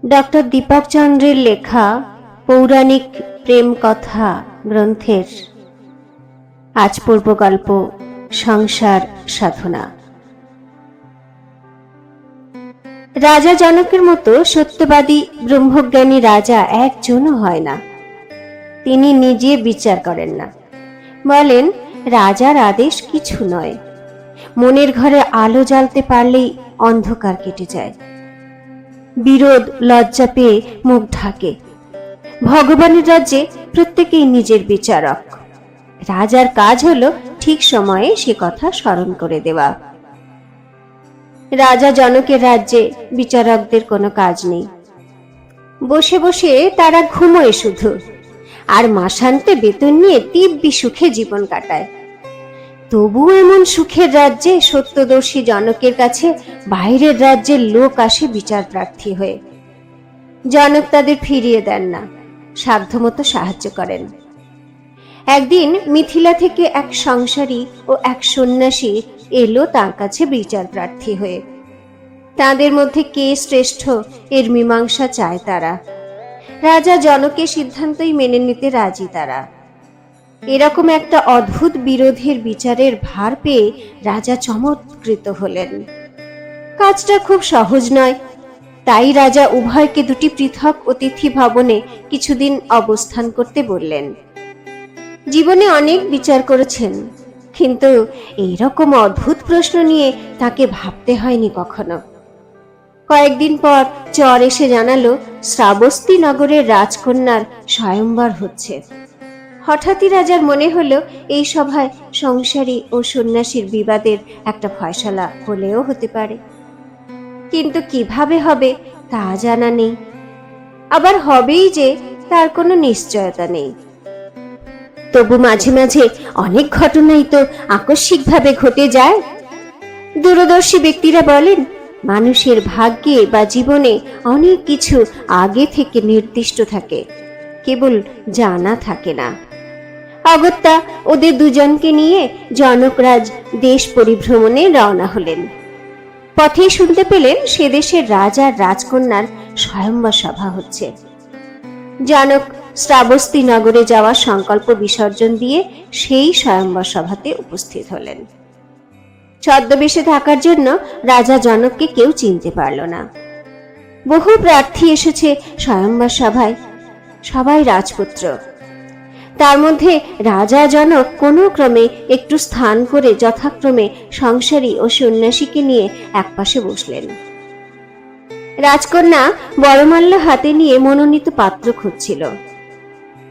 Doctor Dipak চন্দ্রের লেখা পৌরাণিক প্রেম কথা গ্রন্থের আজ পূর্ব গল্প সংসার সাধনা। রাজা জনকের মতো সত্যবাদী ব্রহ্মজ্ঞানী রাজা একজনও হয় না। তিনি নিজে বিচার করেন না, বলেন রাজার আদেশ কিছু নয়, মনের ঘরে আলো জ্বালতে পারলেই অন্ধকার কেটে যায়। বিরোধ লজ্জা পেয়ে মুখ ঢাকে। ভগবানের রাজ্যে প্রত্যেকেই নিজের বিচারক। রাজার কাজ হলো ঠিক সময়ে সে কথা স্মরণ করে দেওয়া। রাজা জনকের রাজ্যে বিচারকদের কোনো কাজ নেই। বসে বসে তারা ঘুমোয় শুধু, আর মাসান্তে বেতন নিয়ে দিব্যি সুখে জীবন কাটায়। তবু এমন সুখের রাজ্যে সত্যদর্শী জনকের কাছে বাইরের রাজ্যের লোক আসে বিচার প্রার্থী হয়ে। জনক তাদের ফিরিয়ে দেন না, সাধ্যমতো সাহায্য করেন। একদিন মিথিলা থেকে এক সংসারী ও এক সন্ন্যাসী এলো তার কাছে বিচার প্রার্থী হয়ে। তাদের মধ্যে কে শ্রেষ্ঠ এর মীমাংসা চায় তারা। রাজা জনকের সিদ্ধান্তই মেনে নিতে রাজি তারা। এরকম একটা অদ্ভুত বিরোধের বিচারের ভার পেয়ে রাজা চমৎকৃত হলেন। কাজটা খুব সহজ নয়, তাই রাজা উভয়কে দুটি পৃথক অতিথি ভবনে কিছুদিন অবস্থান করতে বললেন। জীবনে অনেক বিচার করেছেন, কিন্তু এইরকম অদ্ভুত প্রশ্ন নিয়ে তাকে ভাবতে হয়নি কখনো। কয়েকদিন পর চর এসে জানালো শ্রাবস্তী নগরের রাজকন্যার স্বয়ংবর হচ্ছে। হঠাৎই রাজার মনে হলো এই সভায় সংসারী ও সন্ন্যাসীর বিবাদের একটা ফয়সালা হলেও হতে পারে, কিন্তু কিভাবে হবে তা জানা নেই। আবার হবেই যে তার কোনো নিশ্চয়তা নেই। তবু মাঝে মাঝে অনেক ঘটনাই তো আকস্মিকভাবে ঘটে যায়। দূরদর্শী ব্যক্তিরা বলেন মানুষের ভাগ্যে বা জীবনে অনেক কিছু আগে থেকে নির্দিষ্ট থাকে, কেবল জানা থাকে না। অগত্যা ওদের দুজনকে নিয়ে জনকরাজ দেশ পরিভ্রমণে রওনা হলেন। পথেই শুনতে পেলেন সে দেশের রাজার রাজকন্যার স্বয়ংবর সভা হচ্ছে। জনক শ্রাবস্তী নগরে যাওয়ার সংকল্প বিসর্জন দিয়ে সেই স্বয়ংবর সভাতে উপস্থিত হলেন। ছদ্মবেশে থাকার জন্য রাজা জনককে কেউ চিনতে পারল না। বহু প্রার্থী এসেছে স্বয়ংবর সভায়, সবাই রাজপুত্র। তার মধ্যে রাজা জনক কোনো ক্রমে একটু স্থান করে যথাক্রমে সংসারী ও সন্ন্যাসীকে নিয়ে একপাশে বসলেন। রাজকন্যা বরমাল্য হাতে নিয়ে মনোনীত পাত্র খুঁজছিল।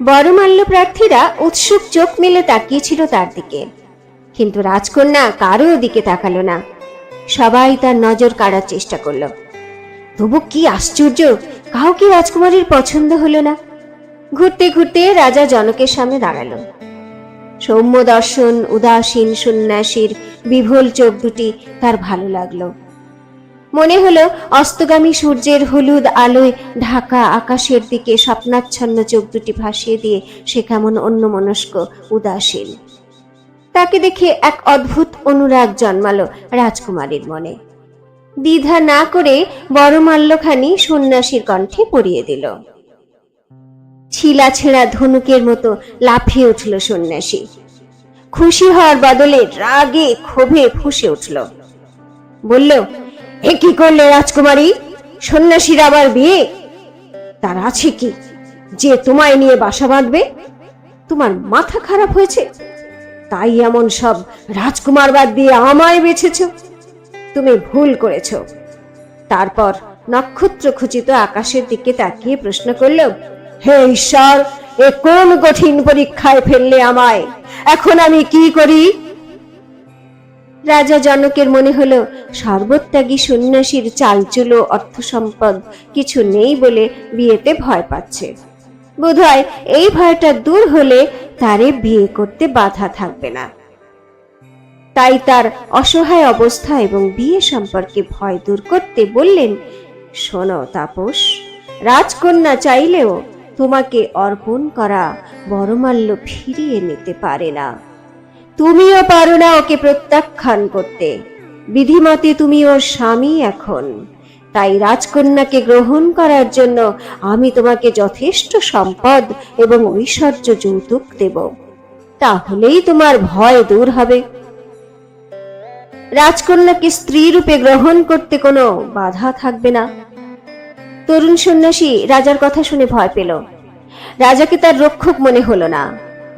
বরমাল্য প্রার্থীরা উৎসুক চোখ মেলে তাকিয়েছিল তার দিকে, কিন্তু রাজকন্যা কারো দিকে তাকালো না। সবাই তার নজর কাড়ার চেষ্টা করল। তবু কি আশ্চর্য, কাউকে রাজকুমারীর পছন্দ হলো না। ঘুরতে ঘুরতে রাজা জনকের সামনে দাঁড়ালো। সৌম্য দর্শন উদাসীন সন্ন্যাসীর বিভোল চোখ দুটি তার ভালো লাগলো। মনে হলো অস্তগামী সূর্যের হলুদ আলোয় ঢাকা আকাশের দিকে স্বপ্নাচ্ছন্ন চোখ দুটি ভাসিয়ে দিয়ে সে কেমন অন্যমনস্ক উদাসীন। তাকে দেখে এক অদ্ভুত অনুরাগ জন্মালো রাজকুমারীর মনে। দ্বিধা না করে বরমাল্যখানি সন্ন্যাসীর কণ্ঠে পরিয়ে দিল। ছিলা ছেঁড়া ধনুকের মতো লাফিয়ে উঠল সন্ন্যাসী। খুশি হওয়ার বদলে রাগে ক্ষোভে ফুঁসে উঠল। বলল, এ কি করলে রাজকুমারী? সন্ন্যাসীর আবার বিয়ে? তার আছে কি যে তোমায় নিয়ে বাসা বাঁধবে? তোমার মাথা খারাপ হয়েছে? তাই এমন সব রাজকুমার বাদ দিয়ে আমায় বেছেছ? তুমি ভুল করেছ। তারপর নক্ষত্র খচিত আকাশের দিকে তাকিয়ে প্রশ্ন করল, হে ঈশ্বর, এ কোন কঠিন পরীক্ষায় ফেললে আমায়? এখন আমি কি করি? রাজা জনকের মনে হলো সর্বত্যাগী সন্ন্যাসীর চালচুলো অর্থ সম্পদ কিছু নেই বলে বিয়েতে ভয় পাচ্ছে। বোধহয় এই ভয়টা দূর হলে তারে বিয়ে করতে বাধা থাকবে না। তাই তার অসহায় অবস্থা এবং বিয়ে সম্পর্কে ভয় দূর করতে বললেন, শোনো তাপস, রাজকন্যা চাইলেও তোমাকে অর্পণ করা বরমাল্য ফিরিয়ে নিতে পারে না। তুমিও পারো না ওকে প্রত্যাখ্যান করতে। বিধিমতে তুমি ওর স্বামী এখন। তাই রাজকন্যাকে গ্রহণ করার জন্য আমি তোমাকে যথেষ্ট সম্পদ এবং ঐশ্বর্য যৌতুক দেব, তাহলেই তোমার ভয় দূর হবে। রাজকন্যাকে স্ত্রী রূপে গ্রহণ করতে কোনো বাধা থাকবে না। তরুণ সন্ন্যাসী রাজার কথা শুনে ভয় পেল। রাজাকে তার রক্ষক মনে হলো না।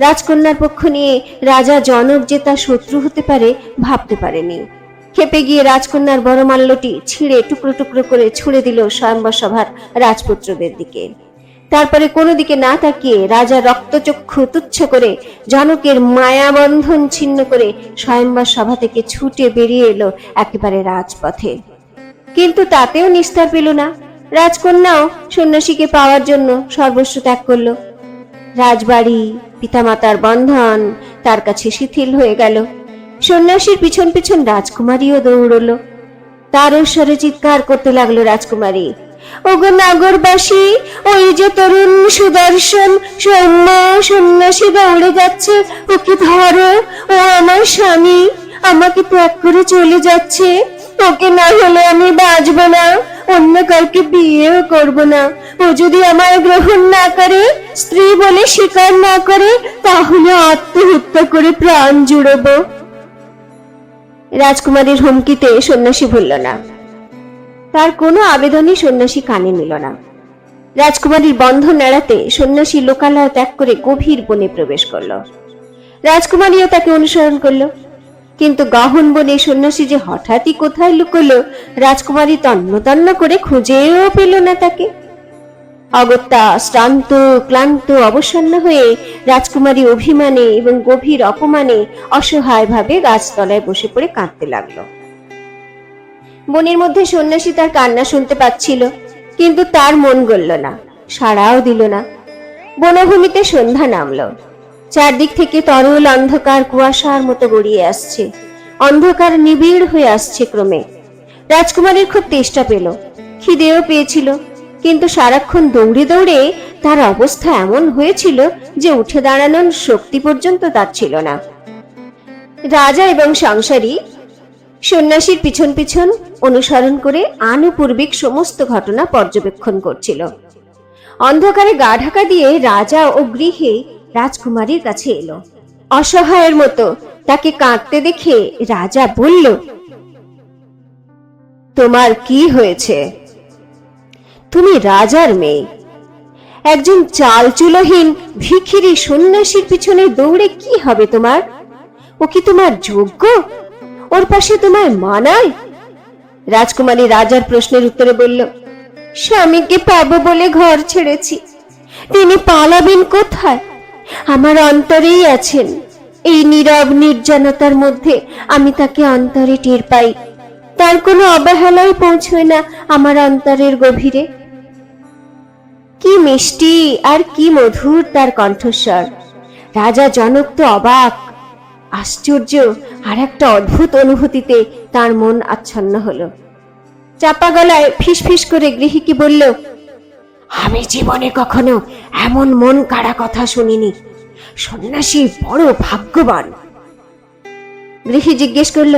রাজকন্যার পক্ষ নিয়ে রাজা জনক যে তার শত্রু হতে পারে ভাবতে পারেনি। ক্ষেপে গিয়ে রাজকন্যার বরমাল্যটি ছিঁড়ে টুকরো টুকরো করে ছুঁড়ে দিল স্বয়ম্বর সভার রাজপুত্রদের দিকে। তারপরে কোনো দিকে না তাকিয়ে রাজা রক্তচক্ষু তুচ্ছ করে জনকের মায়াবন্ধন ছিন্ন করে স্বয়ম্বর সভা থেকে ছুটে বেরিয়ে এলো একেবারে রাজপথে। কিন্তু তাতেও নিস্তার পেল না। রাজকন্যাও সন্ন্যাসীকে পাওয়ার জন্য সর্বস্ব ত্যাগ করল। রাজবাড়ি, পিতামাতার বন্ধন তার কাছে শিথিল হয়ে গেল। সন্ন্যাসীর পিছন পিছন রাজকুমারীও দৌড়লো। তার স্বরে চিৎকার করতে লাগলো রাজকুমারী, ওগো নাগরবাসী, ওই যে তরুণ সুদর্শন সৈন্য সন্ন্যাসী দৌড়ে যাচ্ছে, ওকে ধরো, ও আমার স্বামী, আমাকে ত্যাগ করে চলে যাচ্ছে, ওকে না হলে আমি বাঁচব না, অন্য কাউকে বিয়েও করব না। ও যদি আমায় গ্রহণ না করে, স্ত্রী বলে স্বীকার না করে, তাহলে আত্মহত্যা করে প্রাণ জুড়ব। রাজকুমারীর হুমকিতে সন্ন্যাসী ভুলল না। তার কোনো আবেদনই সন্ন্যাসী কানে নিল না। রাজকুমারীর বন্ধন এড়াতে সন্ন্যাসী লোকালয় ত্যাগ করে গভীর বনে প্রবেশ করল। রাজকুমারীও তাকে অনুসরণ করল। কিন্তু গহন বনে সন্ন্যাসী যে হঠাৎই কোথায় লুকোলো, রাজকুমারী তন্ন তন্ন করে খুঁজেও পেল না তাকে। অগত্যা শ্রান্ত ক্লান্ত অবসন্ন হয়ে রাজকুমারী অভিমানে এবং গভীর অপমানে অসহায় ভাবে গাছতলায় বসে পড়ে কাঁদতে লাগলো। বনের মধ্যে সন্ন্যাসী তার কান্না শুনতে পাচ্ছিল, কিন্তু তার মন গলল না, সাড়াও দিল না। বনভূমিতে সন্ধ্যা নামলো। চারদিক থেকে তরল অন্ধকার কুয়াশার মতো গড়িয়ে আসছে। অন্ধকার নিবিড় হয়ে আসছে ক্রমে। রাজকুমারীর খুব তেষ্টা পেল, খিদেও পেয়েছিল, কিন্তু সারাক্ষণ দৌড়ে দৌড়ে তার অবস্থা এমন হয়েছিল যে উঠে দাঁড়ানোর শক্তি পর্যন্ত তার ছিল না। রাজা এবং সংসারী সন্ন্যাসীর পিছন পিছন অনুসরণ করে আনুপূর্বিক সমস্ত ঘটনা পর্যবেক্ষণ করছিল। অন্ধকারে গা ঢাকা দিয়ে রাজা ও গৃহে রাজকুমারীর কাছে এলো। অসহায়ের মতো তাকে কাঁদতে দেখে রাজা বলল, তোমার কি হয়েছে? তুমি রাজার মেয়ে, একজন চালচুলোহীন ভিখিরি সন্ন্যাসীর পিছনে দৌড়ে কি হবে তোমার? ও কি তোমার যোগ্য? ওর পাশে তোমায় মানায়? রাজকুমারী রাজার প্রশ্নের উত্তরে বলল, স্বামীকে পাবো বলে ঘর ছেড়েছি, তিনি পালাবেন কোথায়? আমার অন্তরেই আছেন। এই নীরব নির্জনতার মধ্যে আমি তাকে অন্তরে টের পাই। তার কোনো অবহেলায় পৌঁছয় না আমার অন্তরের গভীরে। কি মিষ্টি আর কি মধুর তার কণ্ঠস্বর! রাজা জনক তো অবাক। আশ্চর্য আর একটা অদ্ভুত অনুভূতিতে তার মন আচ্ছন্ন হলো। চাপা গলায় ফিসফিস করে গৃহীকে বলল, আমি জীবনে কখনো এমন মন কাড়া কথা শুনিনি। সন্ন্যাসী বড় ভাগ্যবান। গৃহী জিজ্ঞেস করল,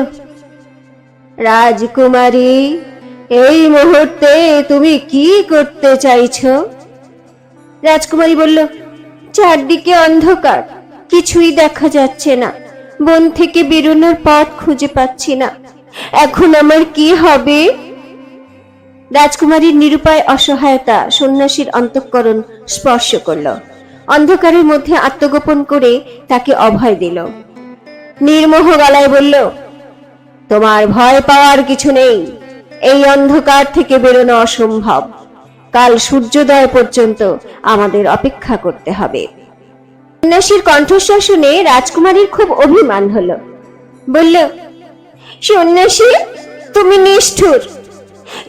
রাজকুমারী, এই মুহূর্তে তুমি কি করতে চাইছো? রাজকুমারী বলল, চারদিকে অন্ধকার, কিছুই দেখা যাচ্ছে না। বন থেকে বেরোনোর পথ খুঁজে পাচ্ছি না। এখন আমার কি হবে? রাজকুমারীর নিরুপায় অসহায়তা সন্ন্যাসীর অন্তঃকরণ স্পর্শ করল। অন্ধকারের মধ্যে আত্মগোপন করে তাকে অভয় দিল। নির্মোহ গলায় বলল, তোমার ভয় পাওয়ার কিছু নেই। এই অন্ধকার থেকে বেরোনো অসম্ভব। কাল সূর্যোদয় পর্যন্ত আমাদের অপেক্ষা করতে হবে। সন্ন্যাসীর কণ্ঠস্বর শুনে রাজকুমারীর খুব অভিমান হলো। বলল, সন্ন্যাসী, তুমি নিষ্ঠুর।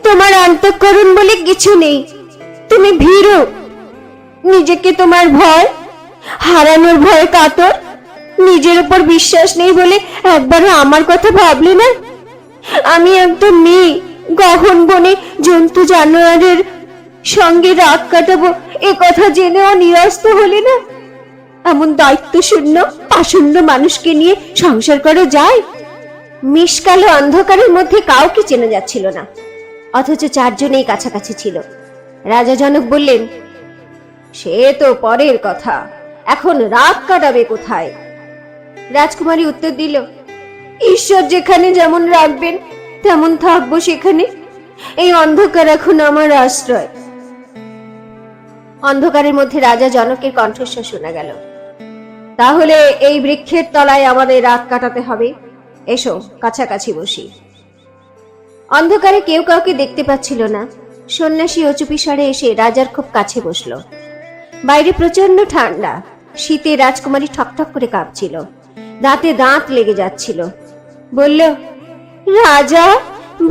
তোমার অন্তঃকরণ বলে কিছু নেই। তুমি ভীরু। নিজেকে তোমার ভয়, হারানোর ভয়ে কাতর। নিজের উপর বিশ্বাস নেই বলে একবারও আমার কথা ভাবলে না? আমি একটা মেয়ে, গহন বনে জন্তু জানোয়ারের সঙ্গে রাত কাটাবো, এ কথা জেনেও নিরস্ত হলে না? এমন দায়িত্ব শূন্য পাষণ্ড মানুষকে নিয়ে সংসার করা যায়? মিশকালো অন্ধকারের মধ্যে কাউকে চেনা যাচ্ছিল না। অথচ চারজনেই কাছাকাছি ছিল। রাজা জনক বললেন, সে তো পরের কথা, এখন রাত কাটাবে কোথায়? রাজকুমারী উত্তর দিল, ঈশ্বর যেখানে যেমন রাখবেন তেমন থাকবো সেখানে। এই অন্ধকার এখন আমার আশ্রয়। অন্ধকারের মধ্যে রাজা জনকের কণ্ঠস্বর শোনা গেল, তাহলে এই বৃক্ষের তলায় আমাদের রাত কাটাতে হবে। এসো কাছাকাছি বসি। অন্ধকারে কেউ কাউকে দেখতে পাচ্ছিল না। সন্ন্যাসী ও চুপিসারে এসে রাজার খুব কাছে বসলো। বাইরে প্রচন্ড ঠান্ডা, শীতে রাজকুমারী ঠকঠক করে কাঁপছিল, দাঁতে দাঁত লেগে যাচ্ছিল। বলল, রাজা,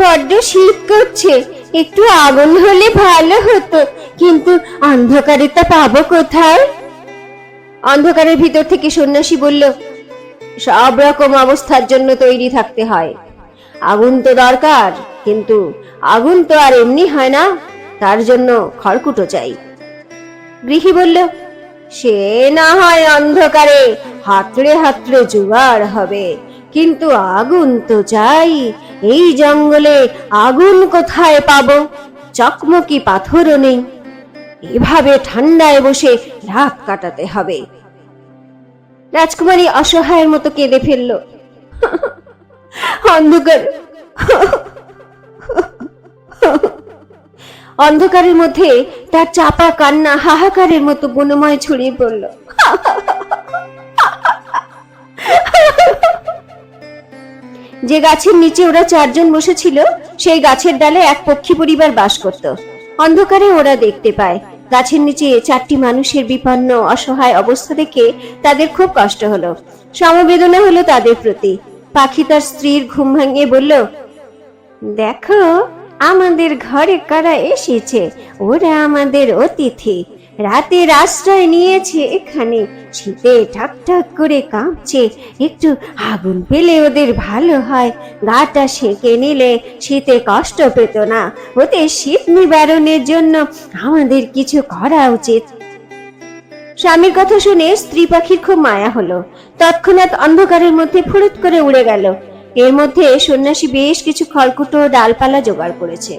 বড্ড শীত করছে, একটু আগুন হলে ভালো হতো, কিন্তু অন্ধকারে তা পাবো কোথায়? অন্ধকারের ভিতর থেকে সন্ন্যাসী বলল, সব রকম অবস্থার জন্য তৈরি থাকতে হয়। আগুন তো দরকার, কিন্তু আগুন তো আর এমনি হয় না, তার জন্য খড়কুটো চাই। গৃহী বলল, সে না হয় অন্ধকারে হাতড়ে হাতড়ে জোগাড় হবে, কিন্তু আগুন তো চাই। এই জঙ্গলে আগুন কোথায় পাবো? চকমকি পাথরও নেই। এভাবে ঠান্ডায় বসে রাত কাটাতে হবে। রাজকুমারী অসহায়ের মতো কেঁদে ফেলল। অন্ধকার অন্ধকারের মধ্যে তার চাপা কান্না হাহাকারের মতো বনময় ছড়িয়ে পড়ল। যে গাছের নিচে ওরা চারজন বসেছিল, সেই গাছের ডালে এক পক্ষী পরিবার বাস করত। অন্ধকারে ওরা দেখতে পায় গাছের নিচে চারটি মানুষের বিপন্ন অসহায় অবস্থা দেখে তাদের খুব কষ্ট হলো, সমবেদনা হলো তাদের প্রতি। পাখি তার স্ত্রীর ঘুম ভাঙিয়ে বলল, দেখো আমাদের ঘরে কারা এসেছে, ওরা আমাদের অতিথি। রাতের আশ্রয় নিয়েছে এখানে, শীতে ঠাক ঠাক করে কাঁপছে, একটু আগুন পেলে ওদের ভালো হয়, গাটা সেঁকে নিলে শীতে কষ্ট পেত না। ওদের শীত নিবারণের জন্য আমাদের কিছু করা উচিত। স্বামীর কথা শুনে স্ত্রী পাখির খুব মায়া হলো। তৎক্ষণাৎ অন্ধকারের মধ্যে ফুরুত করে উড়ে গেল। এর মধ্যে সন্ন্যাসী বেশ কিছু খড়কুটো ও ডালপালা জোগাড় করেছে।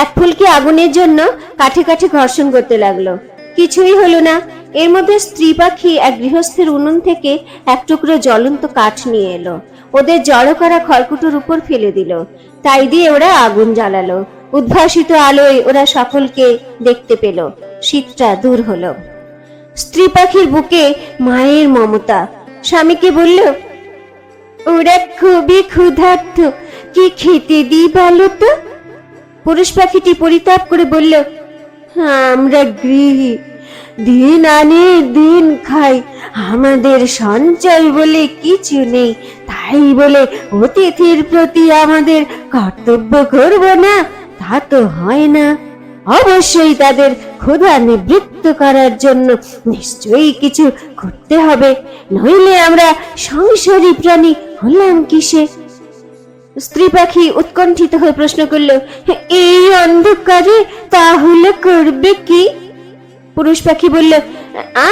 এক ফুলকি আগুনের জন্য কাঠে কাঠে ঘর্ষণ করতে লাগলো, কিছুই হলো না। এর মধ্যে স্ত্রী পাখি এক গৃহস্থের উনুন থেকে এক টুকরো জ্বলন্ত কাঠ নিয়ে এলো, ওদের জড়ো করা খড়কুটোর উপর ফেলে দিল। তাই দিয়ে ওরা আগুন জ্বালালো। উদ্ভাসিত আলোয় ওরা সকলকে দেখতে পেল। শীতটা দূর হলো। স্ত্রী পাখির বুকে মায়ের মমতা। স্বামীকে বলল, ওরা খুবই ক্ষুধার্ত, কি খেতে দিই বলো তো? পুরুষ পাখিটি পরিতাপ করে বলল, আমরা গৃহী, দিন আনি দিন খাই, আমাদের সঞ্চয় বলে কিছু নেই, তাই বলে অতিথির প্রতি আমাদের কর্তব্য করব না, তা তো হয় না। অবশ্যই তাদের ক্ষুধা নিবৃত্ত করার জন্য নিশ্চয়ই কিছু করতে হবে, নইলে আমরা সংসারী প্রাণী হলাম কিসে? স্ত্রী পাখি উৎকণ্ঠিত হয়ে প্রশ্ন করল, এই অন্ধকারে তাহলে করবে কি? পুরুষ পাখি বলল,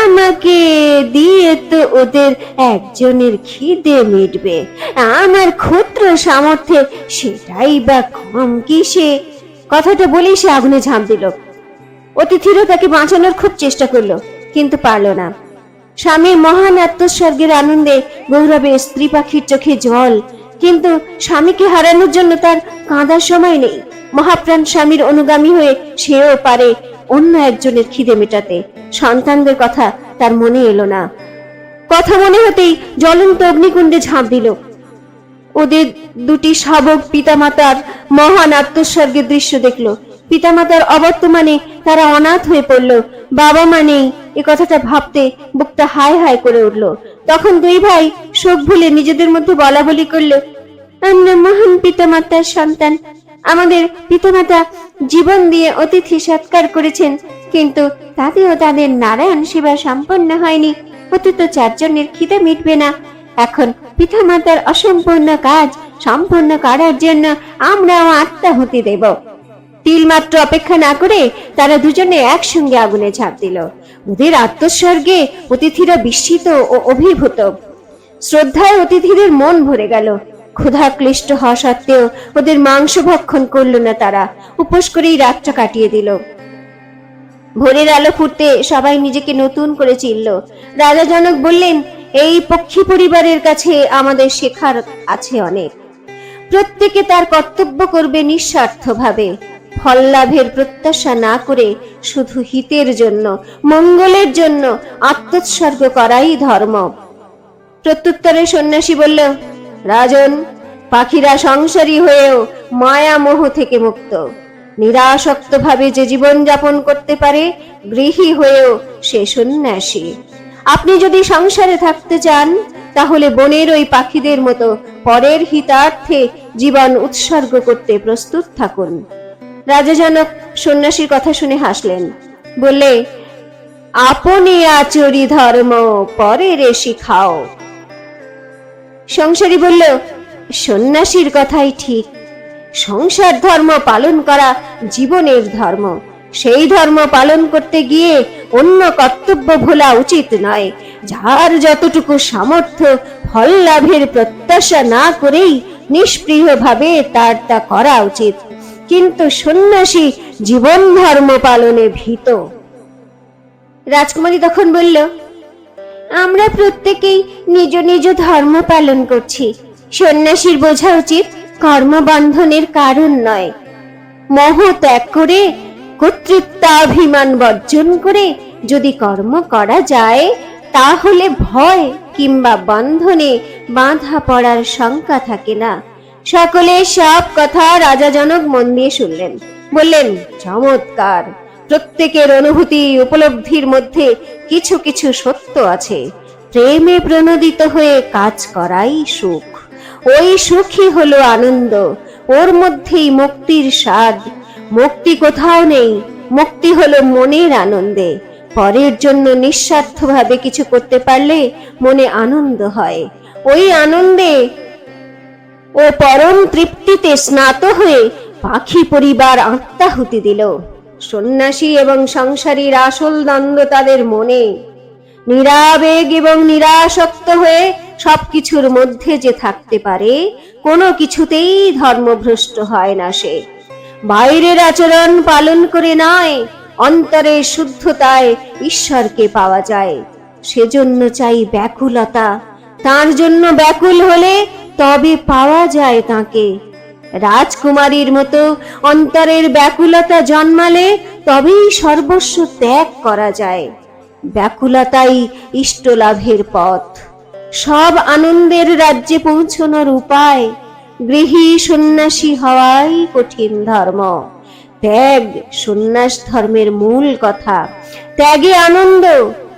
আমাকে দিয়ে তো ওদের একজনের খিদে মিটবে, আমার ক্ষুদ্র সামর্থ্যে সেটাই বা কম কিসে? কথাটা বলেই সে আগুনে ঝাঁপ দিল। অতিথিরও তাকে বাঁচানোর খুব চেষ্টা করলো, কিন্তু পারল না। স্বামীর মহান আত্মোৎসর্গের আনন্দে গৌরবে স্ত্রী পাখির চোখে জল, কিন্তু স্বামীকে হারানোর জন্য তার কাঁদার সময় নেই। মহাপ্রাণ স্বামীর অনুগামী হয়ে সেও পারে অন্য একজনের খিদে মেটাতে। সন্তানদের কথা তার মনে এলো না। কথা মনে হতেই জ্বলন্ত অগ্নিকুণ্ডে ঝাঁপ দিল। ওদের দুটি শাবক পিতামাতার মহান আত্মোৎসর্গের দৃশ্য দেখলো। পিতামাতার অবর্তমানে তারা অনাথ হয়ে পড়ল, বাবা মা নেই, এ কথাটা ভাবতে বুকটা হায় হায় করে উঠল। তখন দুই ভাই শোক ভুলে নিজেদের মধ্যে বলা বলি করলো, আমরা মহান পিতামাতার সন্তান, আমাদের পিতামাতা জীবন দিয়ে অতিথি সৎকার করেছেন, কিন্তু তাতেও তাদের নারায়ণ সেবা সম্পন্ন হয়নি, হতে তো চারজনের খিদে মিটবে না। এখন পিতামাতার অসম্পূর্ণ কাজ সম্পন্ন করার জন্য আমরাও আত্মাহুতি দেব। তিল মাত্র অপেক্ষা না করে তারা দুজনে একসঙ্গে আগুনে ঝাঁপ দিল। ওদের আত্মোৎসর্গে অতিথিরা বিস্মিত ও অভিভূত। শ্রদ্ধায় অতিথিদের মন ভরে গেল। ক্ষুধাক্লিষ্ট হওয়া সত্ত্বেও ওদের মাংস ভক্ষণ করলো না তারা, উপোস করেই রাতটা কাটিয়ে দিল। ভোরের আলো ফুটতে সবাই নিজেকে নতুন করে চিনল। রাজা জনক বললেন, এই পক্ষী পরিবারের কাছে আমাদের শেখার আছে অনেক। প্রত্যেকে তার কর্তব্য করবে নিঃস্বার্থভাবে, ফল লাভের প্রত্যাশা না করে শুধু হিতের জন্য, মঙ্গলের জন্য আত্মোৎসর্গ করাই ধর্ম। প্রত্যুত্তরে সন্ন্যাসী বলল, রাজন, পাখিরা সংসারী হয়েও মায়া মোহ থেকে মুক্ত। নিরাসক্ত ভাবে যে জীবন যাপন করতে পারে, গৃহী হয়েও সে সন্ন্যাসী। আপনি যদি সংসারে থাকতে চান, তাহলে বনের ওই পাখিদের মতো পরের হিতার্থে জীবন উৎসর্গ করতে প্রস্তুত থাকুন। রাজা জনক সন্ন্যাসীর কথা শুনে হাসলেন, বললে, আপনি আচরি ধর্ম, পরের শিখাও। সংসারী বলল, সন্ন্যাসীর কথাই ঠিক। সংসার ধর্ম পালন করা জীবনের ধর্ম। সেই ধর্ম পালন করতে গিয়ে অন্য কর্তব্য ভোলা উচিত নয়। যার যতটুকু সামর্থ্য, ফল লাভের প্রত্যাশা না করেই নিষ্প্রিয়ভাবে তার তা করা উচিত। কিন্তু সন্ন্যাসী জীবন ধর্ম পালনে ভীত। রাজকুমারী তখন বলল, আমরা প্রত্যেকেই নিজ নিজ ধর্ম পালন করছি। সন্ন্যাসীর বোঝা উচিত কর্মবন্ধনের কারণ নয়। মোহ ত্যাগ করে, কর্তৃত্বাভিমান বর্জন করে যদি কর্ম করা যায়, তাহলে ভয় কিংবা বন্ধনে বাঁধা পড়ার শঙ্কা থাকে না। সকলে সব কথা রাজা জনক মন দিয়ে শুনলেন। বললেন, চমৎকার। প্রত্যেকের অনুভূতি উপলব্ধির মধ্যে কিছু কিছু সত্য আছে। প্রেমে প্রণোদিত হয়ে কাজ করাই সুখ। ওই সুখই হলো আনন্দ। ওর মধ্যেই মুক্তির স্বাদ। মুক্তি কোথাও নেই, মুক্তি হলো মনের আনন্দে। পরের জন্য নিঃস্বার্থভাবে কিছু করতে পারলে মনে আনন্দ হয়। ওই আনন্দে ও পরম তৃপ্তিতে স্নাত হয়ে পাখি পরিবার আত্মাহুতি দিল। সন্ন্যাসী এবং সংসারীর আসল দ্বন্দ্ব তাদের মনে। নিরাবেগ এবং নিরাসক্ত হয়ে সবকিছুর মধ্যে যে থাকতে পারে, কোনো কিছুতেই ধর্মভ্রষ্ট হয় না সে। বাইরের আচরণ পালন করে নয়, অন্তরের শুদ্ধতায় ঈশ্বরকে পাওয়া যায়। সেজন্য চাই ব্যাকুলতা। তার জন্য ব্যাকুল হলে তবে পাওয়া যায় তাকে। রাজকুমারীর মতো অন্তরের ব্যাকুলতা জন্মালে তবেই সর্বস্ব ত্যাগ করা যায়। ব্যাকুলতাই ইষ্ট লাভের পথ, সব আনন্দের রাজ্যে পৌঁছানোর উপায়। গৃহী সন্ন্যাসী হওয়াই কঠিন ধর্ম। ত্যাগ সন্ন্যাস ধর্মের মূল কথা। ত্যাগে আনন্দ,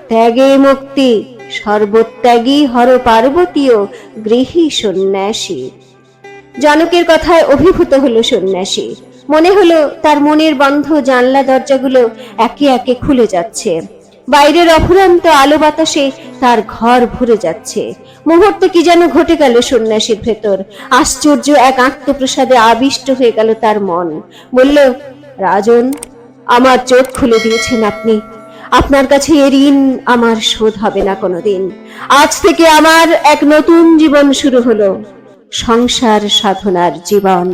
ত্যাগে মুক্তি। সর্বত্যাগী হর পার্বতীয় গৃহী সন্ন্যাসী। জনকের কথায় অভিভূত হলো সন্ন্যাসী। মনে হলো তার মনের বন্ধ জানলা দরজাগুলো একে একে খুলে যাচ্ছে। বাইরের অফুরন্ত আলো বাতাসে তার ঘর ভরে যাচ্ছে। মুহূর্তে কি যেন ঘটে গেল সন্ন্যাসীর ভেতর। আশ্চর্য এক আত্মপ্রসাদে আবিষ্ট হয়ে গেল তার মন। বলল, রাজন, আমার চোখ খুলে দিয়েছেন আপনি। আপনার কাছে এ ঋণ আমার শোধ হবে না কোনোদিন। আজ থেকে আমার এক নতুন জীবন শুরু হলো, সংসার সাধনার জীবন।